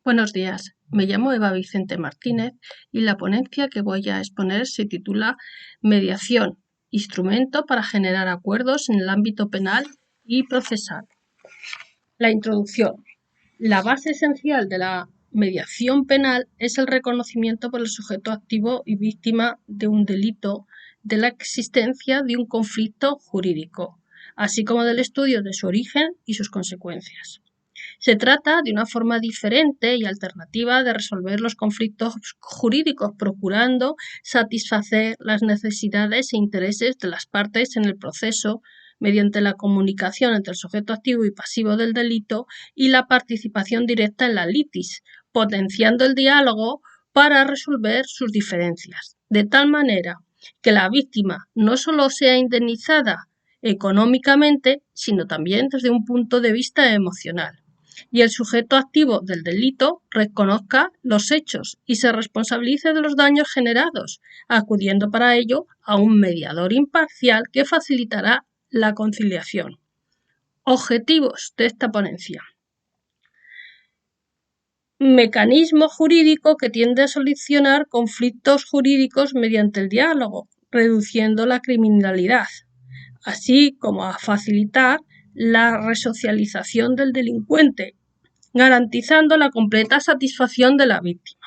Buenos días, me llamo Eva Vicente Martínez y la ponencia que voy a exponer se titula Mediación, instrumento para generar acuerdos en el ámbito penal y procesal. La introducción. La base esencial de la mediación penal es el reconocimiento por el sujeto activo y víctima de un delito de la existencia de un conflicto jurídico, así como del estudio de su origen y sus consecuencias. Se trata de una forma diferente y alternativa de resolver los conflictos jurídicos, procurando satisfacer las necesidades e intereses de las partes en el proceso mediante la comunicación entre el sujeto activo y pasivo del delito y la participación directa en la litis, potenciando el diálogo para resolver sus diferencias, de tal manera que la víctima no solo sea indemnizada económicamente, sino también desde un punto de vista emocional, y el sujeto activo del delito reconozca los hechos y se responsabilice de los daños generados, acudiendo para ello a un mediador imparcial que facilitará la conciliación. Objetivos de esta ponencia. Mecanismo jurídico que tiende a solucionar conflictos jurídicos mediante el diálogo, reduciendo la criminalidad, así como a facilitar la resocialización del delincuente, garantizando la completa satisfacción de la víctima.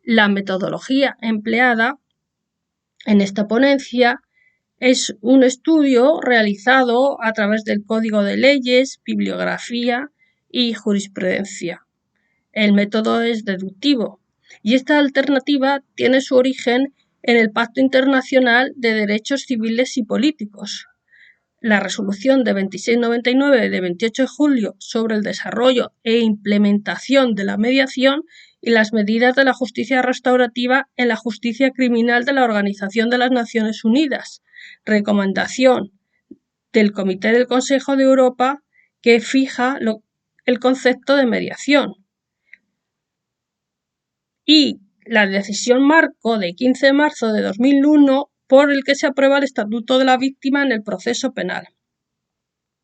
La metodología empleada en esta ponencia es un estudio realizado a través del Código de Leyes, bibliografía y jurisprudencia. El método es deductivo y esta alternativa tiene su origen en el Pacto Internacional de Derechos Civiles y Políticos. La resolución de 2699 de 28 de julio sobre el desarrollo e implementación de la mediación y las medidas de la justicia restaurativa en la justicia criminal de la Organización de las Naciones Unidas. Recomendación del Comité del Consejo de Europa que fija el concepto de mediación. Y la decisión marco de 15 de marzo de 2001 por el que se aprueba el Estatuto de la Víctima en el proceso penal.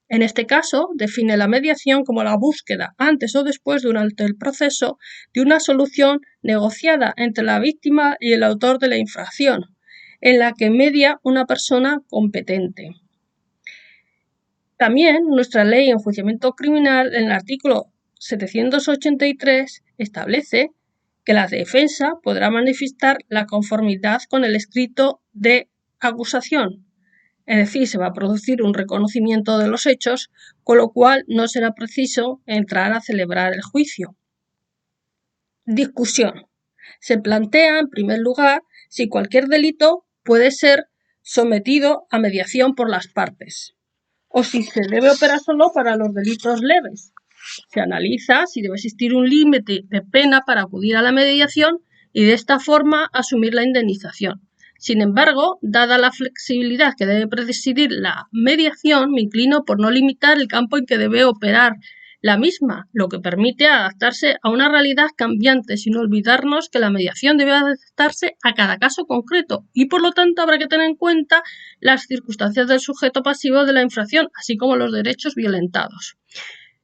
En este caso, define la mediación como la búsqueda, antes o después durante el proceso, de una solución negociada entre la víctima y el autor de la infracción, en la que media una persona competente. También nuestra ley de enjuiciamiento criminal, en el artículo 783, establece que la defensa podrá manifestar la conformidad con el escrito de acusación. Es decir, se va a producir un reconocimiento de los hechos, con lo cual no será preciso entrar a celebrar el juicio. Discusión. Se plantea, en primer lugar, si cualquier delito puede ser sometido a mediación por las partes, o si se debe operar solo para los delitos leves. Se analiza si debe existir un límite de pena para acudir a la mediación y de esta forma asumir la indemnización. Sin embargo, dada la flexibilidad que debe presidir la mediación, me inclino por no limitar el campo en que debe operar la misma, lo que permite adaptarse a una realidad cambiante, sin olvidarnos que la mediación debe adaptarse a cada caso concreto y, por lo tanto, habrá que tener en cuenta las circunstancias del sujeto pasivo de la infracción, así como los derechos violentados.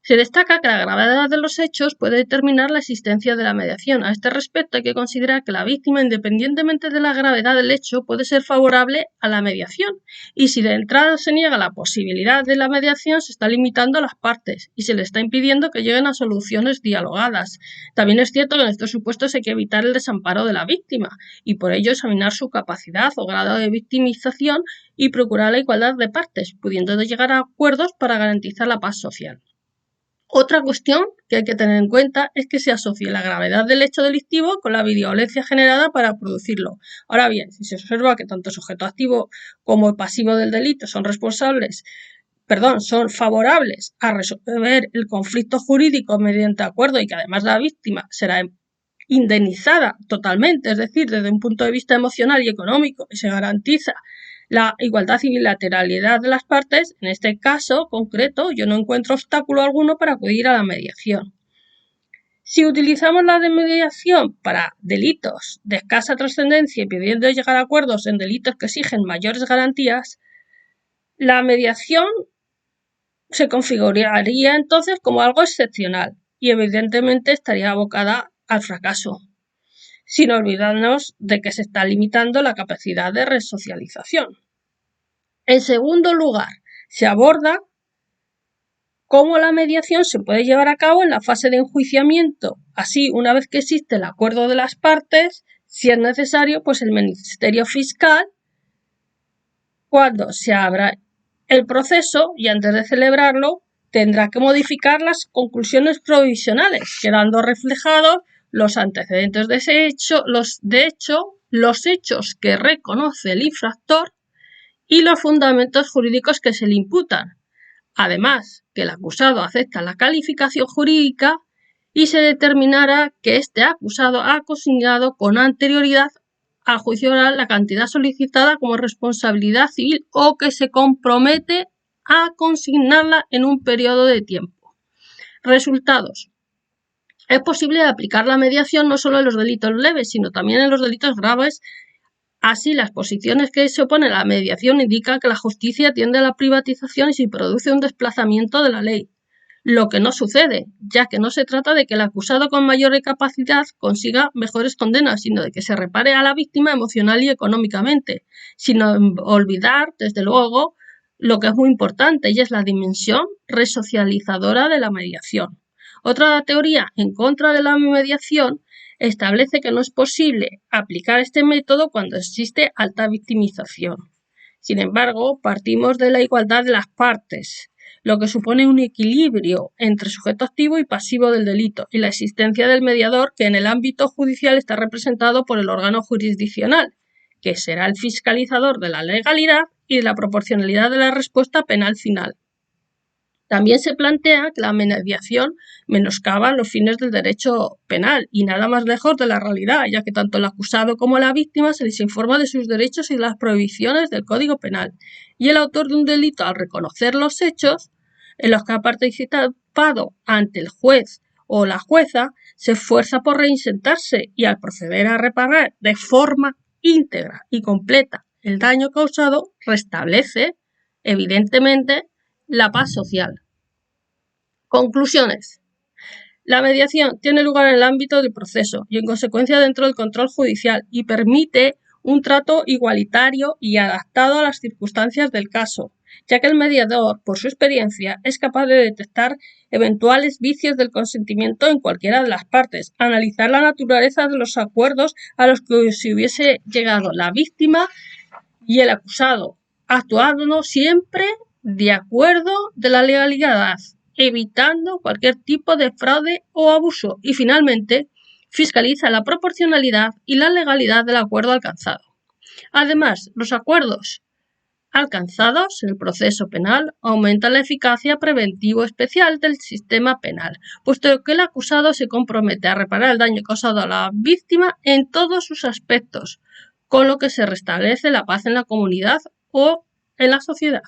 Se destaca que la gravedad de los hechos puede determinar la existencia de la mediación. A este respecto hay que considerar que la víctima, independientemente de la gravedad del hecho, puede ser favorable a la mediación, y si de entrada se niega la posibilidad de la mediación, se está limitando a las partes y se le está impidiendo que lleguen a soluciones dialogadas. También es cierto que en estos supuestos hay que evitar el desamparo de la víctima y por ello examinar su capacidad o grado de victimización y procurar la igualdad de partes, pudiendo llegar a acuerdos para garantizar la paz social. Otra cuestión que hay que tener en cuenta es que se asocie la gravedad del hecho delictivo con la violencia generada para producirlo. Ahora bien, si se observa que tanto el sujeto activo como el pasivo del delito son favorables a resolver el conflicto jurídico mediante acuerdo y que además la víctima será indemnizada totalmente, es decir, desde un punto de vista emocional y económico, y se garantiza la igualdad y bilateralidad de las partes, en este caso concreto yo no encuentro obstáculo alguno para acudir a la mediación. Si utilizamos la mediación para delitos de escasa trascendencia y pidiendo llegar a acuerdos en delitos que exigen mayores garantías, la mediación se configuraría entonces como algo excepcional y evidentemente estaría abocada al fracaso, sin olvidarnos de que se está limitando la capacidad de resocialización. En segundo lugar, se aborda cómo la mediación se puede llevar a cabo en la fase de enjuiciamiento. Así, una vez que existe el acuerdo de las partes, si es necesario, pues el Ministerio Fiscal, cuando se abra el proceso y antes de celebrarlo, tendrá que modificar las conclusiones provisionales, quedando reflejados los antecedentes de ese hecho, los hechos que reconoce el infractor y los fundamentos jurídicos que se le imputan. Además, que el acusado acepta la calificación jurídica y se determinará que este acusado ha consignado con anterioridad al juicio oral la cantidad solicitada como responsabilidad civil o que se compromete a consignarla en un periodo de tiempo. Resultados. Es posible aplicar la mediación no solo en los delitos leves, sino también en los delitos graves. Así, las posiciones que se oponen a la mediación indican que la justicia tiende a la privatización y se produce un desplazamiento de la ley, lo que no sucede, ya que no se trata de que el acusado con mayor capacidad consiga mejores condenas, sino de que se repare a la víctima emocional y económicamente, sin olvidar, desde luego, lo que es muy importante, y es la dimensión resocializadora de la mediación. Otra teoría en contra de la mediación establece que no es posible aplicar este método cuando existe alta victimización. Sin embargo, partimos de la igualdad de las partes, lo que supone un equilibrio entre sujeto activo y pasivo del delito y la existencia del mediador, que en el ámbito judicial está representado por el órgano jurisdiccional, que será el fiscalizador de la legalidad y de la proporcionalidad de la respuesta penal final. También se plantea que la mediación menoscaba los fines del derecho penal y nada más lejos de la realidad, ya que tanto el acusado como la víctima se les informa de sus derechos y las prohibiciones del Código Penal. Y el autor de un delito, al reconocer los hechos en los que ha participado ante el juez o la jueza, se esfuerza por reinsertarse y al proceder a reparar de forma íntegra y completa el daño causado, restablece, evidentemente, la paz social. Conclusiones. La mediación tiene lugar en el ámbito del proceso y en consecuencia dentro del control judicial y permite un trato igualitario y adaptado a las circunstancias del caso, ya que el mediador, por su experiencia, es capaz de detectar eventuales vicios del consentimiento en cualquiera de las partes, analizar la naturaleza de los acuerdos a los que se hubiese llegado la víctima y el acusado, actuando siempre de acuerdo de la legalidad, evitando cualquier tipo de fraude o abuso y finalmente fiscaliza la proporcionalidad y la legalidad del acuerdo alcanzado. Además, los acuerdos alcanzados en el proceso penal aumentan la eficacia preventiva especial del sistema penal, puesto que el acusado se compromete a reparar el daño causado a la víctima en todos sus aspectos, con lo que se restablece la paz en la comunidad o en la sociedad.